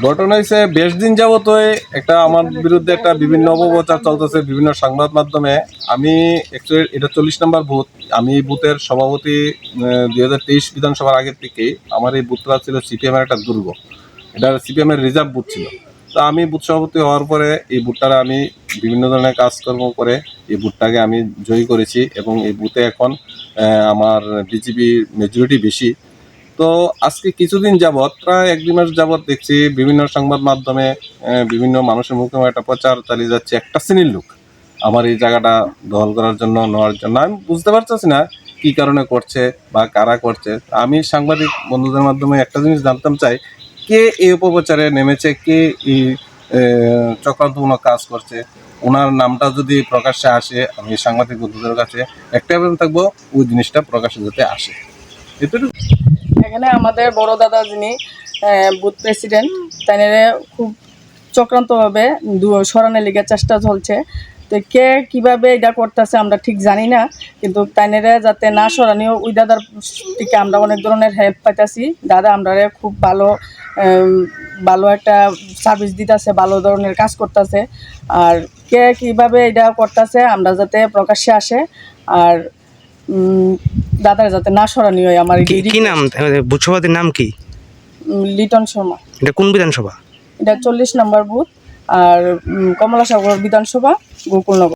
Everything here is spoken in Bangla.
ঘটনা হয়েছে বেশ দিন যাবত একটা আমার বিরুদ্ধে একটা বিভিন্ন অপপ্রচার চলতেছে বিভিন্ন সংবাদ মাধ্যমে। আমি অ্যাকচুয়ালি এটা 40 নম্বর বুথ। আমি এই বুথের সভাপতি 2023 বিধানসভার আগের থেকেই। আমার এই বুথটা ছিল সিপিএম এর একটা দুর্গ, এটা সিপিএম এর রিজার্ভ বুথ ছিল। তো আমি বুথ সভাপতি হওয়ার পরে এই বুথটারে আমি বিভিন্ন ধরনের কাজকর্ম করে এই বুথটাকে আমি জয়ী করেছি এবং এই বুথে এখন আমার বিজেপি মেজরিটি বেশি। তো আজকে কিছুদিন যাবৎ প্রায় 1-2 মাস যাবৎ দেখছি বিভিন্ন সংবাদ মাধ্যমে বিভিন্ন মানুষের মুখে একটা প্রচার চালিয়ে যাচ্ছে একটা শ্রেণীর লোক আমার এই জায়গাটা দখল করার জন্য নেওয়ার জন্য। আমি বুঝতে পারতেছি না কি কারণে করছে বা কারা করছে। আমি সাংবাদিক বন্ধুদের মাধ্যমে একটা জিনিস জানতাম চাই, কে এই অপপ্রচারে নেমেছে, কে এই চক্রান্তমূলক কাজ করছে। ওনার নামটা যদি প্রকাশ্যে আসে, আমি সাংবাদিক বন্ধুদের কাছে একটা আবেদন থাকবো ওই জিনিসটা প্রকাশ্যে যাতে আসে। এটুকু। এখানে আমাদের বড় দাদা যিনি বুথ প্রেসিডেন্ট, তাইনের খুব চক্রান্তভাবে সরানোর লিগে চেষ্টা চলছে। তো কে কীভাবে এটা করতেছে আমরা ঠিক জানি না, কিন্তু তাইনেরা যাতে না সরানিও ওই দাদার থেকে আমরা অনেক ধরনের হেল্প পাইতেছি। দাদা আমরা খুব ভালো একটা সার্ভিস দিতেছে, ভালো ধরনের কাজ করতেছে। আর কে কীভাবে এটা করতেছে আমরা যাতে প্রকাশ্যে আসে, আর দাদার যাতে না সরানি হয়। আমার কি নাম বুথ সভাপতির নাম কি? লিটন শর্মা। এটা কোন বিধানসভা? এটা 40 নম্বর বুথ, আর কমলাসাগর বিধানসভা, গোকুলনগর।